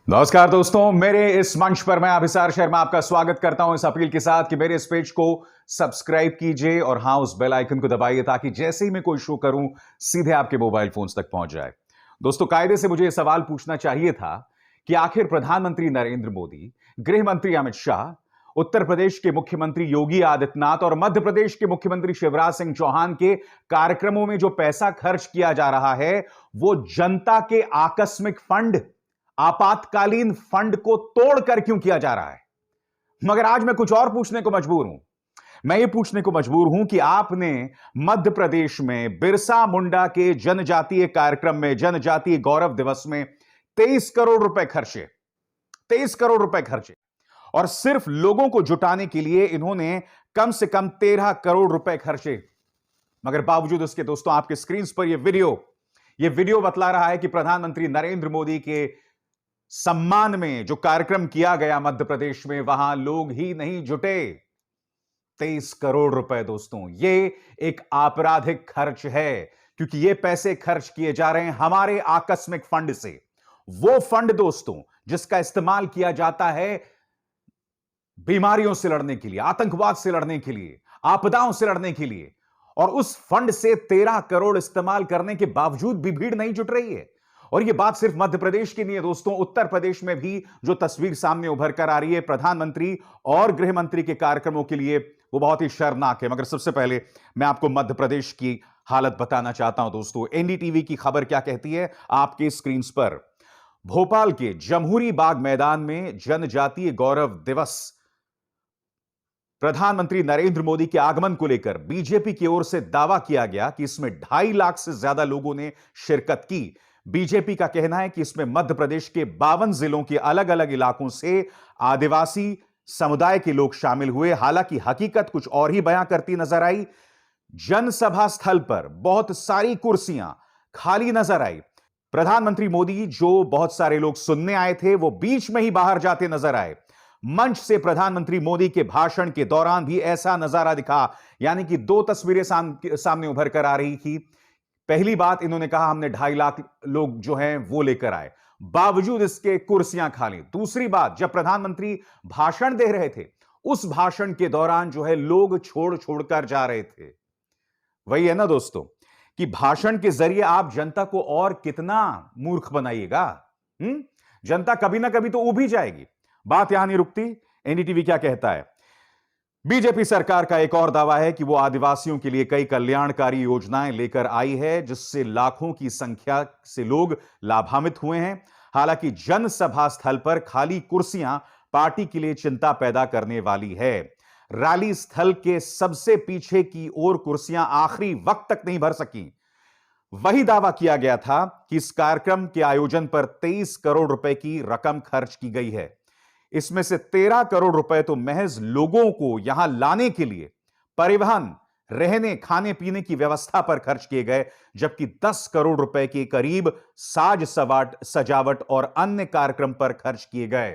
नमस्कार दोस्तों, मेरे इस मंच पर मैं अभिसार शर्मा आपका स्वागत करता हूं इस अपील के साथ कि मेरे इस पेज को सब्सक्राइब कीजिए और हां उस बेल आइकन को दबाइए ताकि जैसे ही मैं कोई शो करूं सीधे आपके मोबाइल फोन्स तक पहुंच जाए। दोस्तों, कायदे से मुझे यह सवाल पूछना चाहिए था कि आखिर प्रधानमंत्री नरेंद्र मोदी, गृह मंत्री अमित शाह, उत्तर प्रदेश के मुख्यमंत्री योगी आदित्यनाथ और मध्य प्रदेश के मुख्यमंत्री शिवराज सिंह चौहान के कार्यक्रमों में जो पैसा खर्च किया जा रहा है वो जनता के आकस्मिक फंड, आपातकालीन फंड को तोड़कर क्यों किया जा रहा है। मगर आज मैं कुछ और पूछने को मजबूर हूं। मैं ये पूछने को मजबूर हूं कि आपने मध्य प्रदेश में बिरसा मुंडा के जनजातीय कार्यक्रम में, जनजातीय गौरव दिवस में 23 करोड़ रुपए खर्चे, 23 करोड़ रुपए खर्चे और सिर्फ लोगों को जुटाने के लिए इन्होंने कम से कम 13 करोड़ रुपए खर्चे। मगर बावजूद उसके दोस्तों, आपके स्क्रीन पर यह वीडियो बतला रहा है कि प्रधानमंत्री नरेंद्र मोदी के सम्मान में जो कार्यक्रम किया गया मध्य प्रदेश में, वहां लोग ही नहीं जुटे। 23 करोड़ रुपए दोस्तों, यह एक आपराधिक खर्च है क्योंकि यह पैसे खर्च किए जा रहे हैं हमारे आकस्मिक फंड से। वो फंड दोस्तों जिसका इस्तेमाल किया जाता है बीमारियों से लड़ने के लिए, आतंकवाद से लड़ने के लिए, आपदाओं से लड़ने के लिए, और उस फंड से 13 करोड़ इस्तेमाल करने के बावजूद भी भीड़ नहीं जुट रही है। और यह बात सिर्फ मध्य प्रदेश की नहीं है दोस्तों, उत्तर प्रदेश में भी जो तस्वीर सामने उभर कर आ रही है प्रधानमंत्री और गृह मंत्री के कार्यक्रमों के लिए, वो बहुत ही शर्मनाक है। मगर सबसे पहले मैं आपको मध्य प्रदेश की हालत बताना चाहता हूं दोस्तों। एनडीटीवी की खबर क्या कहती है आपके स्क्रीन पर। भोपाल के जमहूरी बाग मैदान में जनजातीय गौरव दिवस, प्रधानमंत्री नरेंद्र मोदी के आगमन को लेकर बीजेपी की ओर से दावा किया गया कि इसमें 2.5 लाख से ज्यादा लोगों ने शिरकत की। बीजेपी का कहना है कि इसमें मध्य प्रदेश के 52 जिलों के अलग अलग इलाकों से आदिवासी समुदाय के लोग शामिल हुए। हालांकि हकीकत कुछ और ही बयां करती नजर आई। जनसभा स्थल पर बहुत सारी कुर्सियां खाली नजर आई। प्रधानमंत्री मोदी, जो बहुत सारे लोग सुनने आए थे, वो बीच में ही बाहर जाते नजर आए। मंच से प्रधानमंत्री मोदी के भाषण के दौरान भी ऐसा नजारा दिखा, यानी कि दो तस्वीरें सामने उभर कर आ रही थी। पहली बात, इन्होंने कहा हमने 2.5 लाख लोग जो हैं वो लेकर आए, बावजूद इसके कुर्सियां खाली। दूसरी बात, जब प्रधानमंत्री भाषण दे रहे थे, उस भाषण के दौरान जो है लोग छोड़ छोड़कर जा रहे थे। वही है ना दोस्तों कि भाषण के जरिए आप जनता को और कितना मूर्ख बनाइएगा। जनता कभी ना कभी तो उब ही जाएगी। बात यहां नहीं रुकती। एनडीटीवी क्या कहता है। बीजेपी सरकार का एक और दावा है कि वो आदिवासियों के लिए कई कल्याणकारी योजनाएं लेकर आई है जिससे लाखों की संख्या से लोग लाभान्वित हुए हैं। हालांकि जनसभा स्थल पर खाली कुर्सियां पार्टी के लिए चिंता पैदा करने वाली है। रैली स्थल के सबसे पीछे की ओर कुर्सियां आखिरी वक्त तक नहीं भर सकी। वही दावा किया गया था कि इस कार्यक्रम के आयोजन पर 23 करोड़ रुपए की रकम खर्च की गई है। इसमें से 13 करोड़ रुपए तो महज लोगों को यहां लाने के लिए, परिवहन, रहने, खाने पीने की व्यवस्था पर खर्च किए गए, जबकि 10 करोड़ रुपए के करीब साज सजावट और अन्य कार्यक्रम पर खर्च किए गए।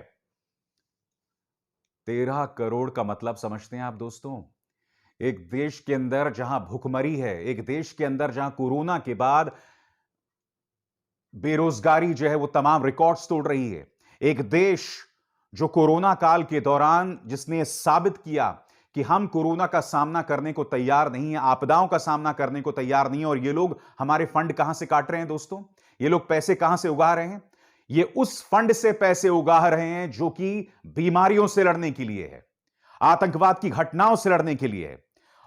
13 करोड़ का मतलब समझते हैं आप दोस्तों? एक देश के अंदर जहां भुखमरी है, एक देश के अंदर जहां कोरोना के बाद बेरोजगारी जो है वो तमाम रिकॉर्ड्स तोड़ रही है, एक देश जो कोरोना काल के दौरान जिसने साबित किया कि हम कोरोना का सामना करने को तैयार नहीं है, आपदाओं का सामना करने को तैयार नहीं है। और ये लोग हमारे फंड कहां से काट रहे हैं दोस्तों? ये लोग पैसे कहां से उगा रहे हैं? ये उस फंड से पैसे उगा रहे हैं जो कि बीमारियों से लड़ने के लिए है, आतंकवाद की घटनाओं से लड़ने के लिए है।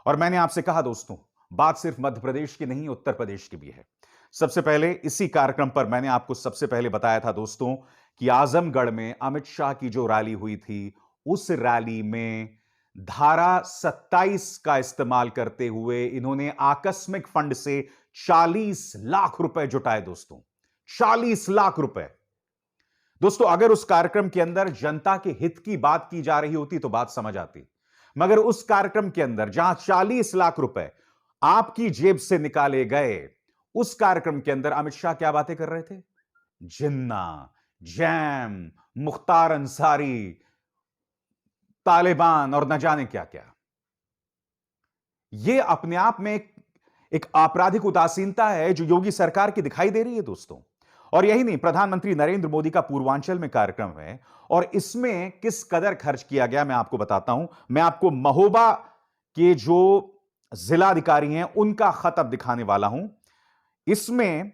और मैंने आपसे कहा दोस्तों, बात सिर्फ मध्य प्रदेश की नहीं, उत्तर प्रदेश की भी है। सबसे पहले इसी कार्यक्रम पर मैंने आपको सबसे पहले बताया था दोस्तों कि आजमगढ़ में अमित शाह की जो रैली हुई थी, उस रैली में धारा 27 का इस्तेमाल करते हुए इन्होंने आकस्मिक फंड से 40 लाख रुपए जुटाए दोस्तों। 40 लाख रुपए। दोस्तों, अगर उस कार्यक्रम के अंदर जनता के हित की बात की जा रही होती तो बात समझ आती, मगर उस कार्यक्रम के अंदर जहां 40 लाख रुपए आपकी जेब से निकाले गए, उस कार्यक्रम के अंदर अमित शाह क्या बातें कर रहे थे? जिन्ना, जैम, मुख्तार अंसारी, तालिबान और न जाने क्या क्या। यह अपने आप में एक आपराधिक उदासीनता है जो योगी सरकार की दिखाई दे रही है दोस्तों। और यही नहीं, प्रधानमंत्री नरेंद्र मोदी का पूर्वांचल में कार्यक्रम है और इसमें किस कदर खर्च किया गया मैं आपको बताता हूं। मैं आपको महोबा के जो जिलाधिकारी हैं उनका खत अब दिखाने वाला हूं। इसमें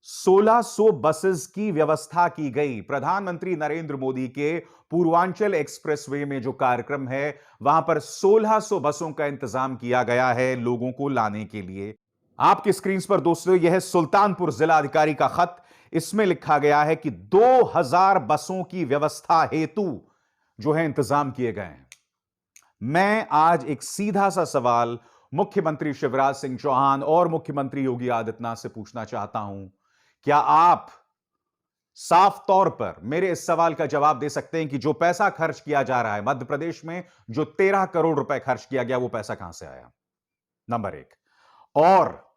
1600 बसेस की व्यवस्था की गई। प्रधानमंत्री नरेंद्र मोदी के पूर्वांचल एक्सप्रेसवे में जो कार्यक्रम है वहां पर 1600 बसों का इंतजाम किया गया है लोगों को लाने के लिए। आपकी स्क्रीन पर दोस्तों यह है सुल्तानपुर जिलाधिकारी का खत। इसमें लिखा गया है कि 2000 बसों की व्यवस्था हेतु जो है इंतजाम किए गए हैं। मैं आज एक सीधा सा सवाल मुख्यमंत्री शिवराज सिंह चौहान और मुख्यमंत्री योगी आदित्यनाथ से पूछना चाहता हूं। क्या आप साफ तौर पर मेरे इस सवाल का जवाब दे सकते हैं कि जो पैसा खर्च किया जा रहा है मध्य प्रदेश में, जो 13 करोड़ रुपए खर्च किया गया, वो पैसा कहां से आया? नंबर एक। और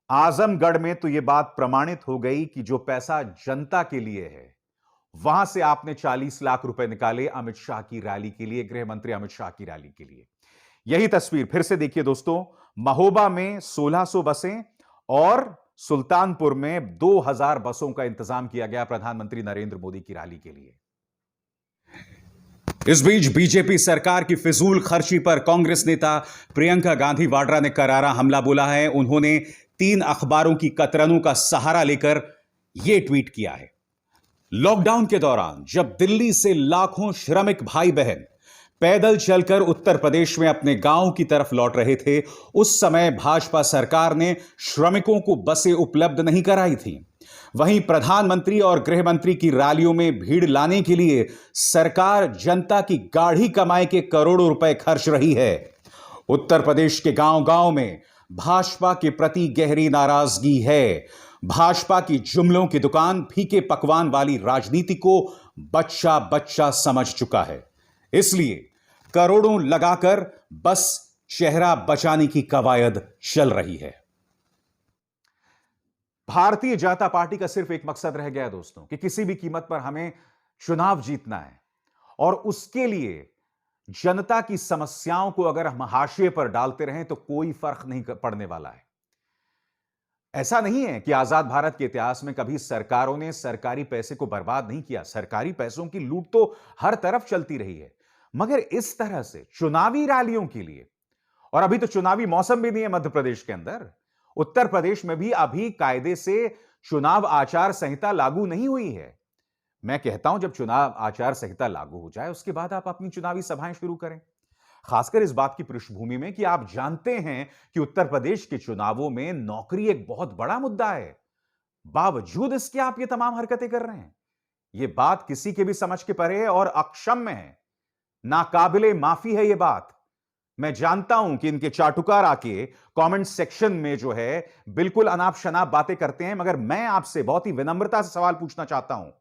आजमगढ़ में तो यह बात प्रमाणित हो गई कि जो पैसा जनता के लिए है, वहां से आपने 40 लाख रुपए निकाले अमित शाह की रैली के लिए, गृह मंत्री अमित शाह की रैली के लिए। यही तस्वीर फिर से देखिए दोस्तों, महोबा में 1600 बसें और सुल्तानपुर में 2000 बसों का इंतजाम किया गया प्रधानमंत्री नरेंद्र मोदी की रैली के लिए। इस बीच बीजेपी सरकार की फिजूल खर्ची पर कांग्रेस नेता प्रियंका गांधी वाड्रा ने करारा हमला बोला है। उन्होंने 3 अखबारों की कतरनों का सहारा लेकर यह ट्वीट किया है। लॉकडाउन के दौरान जब दिल्ली से लाखों श्रमिक भाई बहन पैदल चलकर उत्तर प्रदेश में अपने गांव की तरफ लौट रहे थे, उस समय भाजपा सरकार ने श्रमिकों को बसें उपलब्ध नहीं कराई थी। वहीं प्रधानमंत्री और गृह मंत्री की रैलियों में भीड़ लाने के लिए सरकार जनता की गाढ़ी कमाई के करोड़ों रुपए खर्च रही है। उत्तर प्रदेश के गांव-गांव में भाजपा के प्रति गहरी नाराजगी है। भाजपा की जुमलों की दुकान, फीके पकवान वाली राजनीति को बच्चा बच्चा समझ चुका है। इसलिए करोड़ों लगाकर बस चेहरा बचाने की कवायद चल रही है। भारतीय जनता पार्टी का सिर्फ एक मकसद रह गया है दोस्तों कि किसी भी कीमत पर हमें चुनाव जीतना है और उसके लिए जनता की समस्याओं को अगर हम हाशिए पर डालते रहें तो कोई फर्क नहीं पड़ने वाला है। ऐसा नहीं है कि आजाद भारत के इतिहास में कभी सरकारों ने सरकारी पैसे को बर्बाद नहीं किया। सरकारी पैसों की लूट तो हर तरफ चलती रही है, मगर इस तरह से चुनावी रैलियों के लिए, और अभी तो चुनावी मौसम भी नहीं है मध्य प्रदेश के अंदर। उत्तर प्रदेश में भी अभी कायदे से चुनाव आचार संहिता लागू नहीं हुई है। मैं कहता हूं जब चुनाव आचार संहिता लागू हो जाए उसके बाद आप अपनी चुनावी सभाएं शुरू करें, खासकर इस बात की पृष्ठभूमि में कि आप जानते हैं कि उत्तर प्रदेश के चुनावों में नौकरी एक बहुत बड़ा मुद्दा है। बावजूद इसके आप ये तमाम हरकतें कर रहे हैं। यह बात किसी के भी समझ के परे है और अक्षम्य है, नाकाबिले माफी है। यह बात मैं जानता हूं कि इनके चाटुकार आके कमेंट सेक्शन में जो है बिल्कुल अनाप शनाप बातें करते हैं, मगर मैं आपसे बहुत ही विनम्रता से सवाल पूछना चाहता हूं।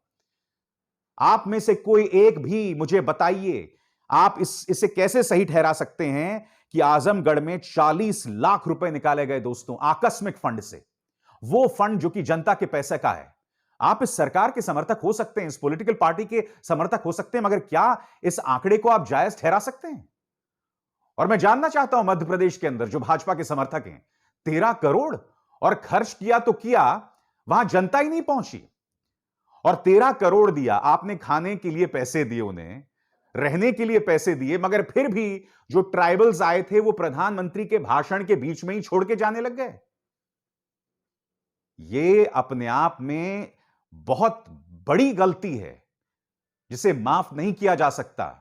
आप में से कोई एक भी मुझे बताइए, आप इसे कैसे सही ठहरा सकते हैं कि आजमगढ़ में 40 लाख रुपए निकाले गए दोस्तों आकस्मिक फंड से, वो फंड जो कि जनता के पैसे का है। आप इस सरकार के समर्थक हो सकते हैं, इस पॉलिटिकल पार्टी के समर्थक हो सकते हैं, मगर क्या इस आंकड़े को आप जायज ठहरा सकते हैं? और मैं जानना चाहता हूं मध्य प्रदेश के अंदर जो भाजपा के समर्थक हैं, 13 करोड़ और खर्च किया तो किया, वहां जनता ही नहीं पहुंची। और 13 करोड़ दिया आपने, खाने के लिए पैसे दिए, उन्हें रहने के लिए पैसे दिए, मगर फिर भी जो ट्राइबल्स आए थे वो प्रधानमंत्री के भाषण के बीच में ही छोड़ के जाने लग गए। यह अपने आप में बहुत बड़ी गलती है जिसे माफ नहीं किया जा सकता।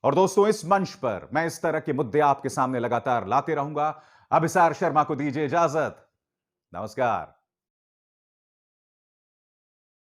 और दोस्तों इस मंच पर मैं इस तरह के मुद्दे आपके सामने लगातार लाते रहूंगा। अभिसार शर्मा को दीजिए इजाजत। नमस्कार।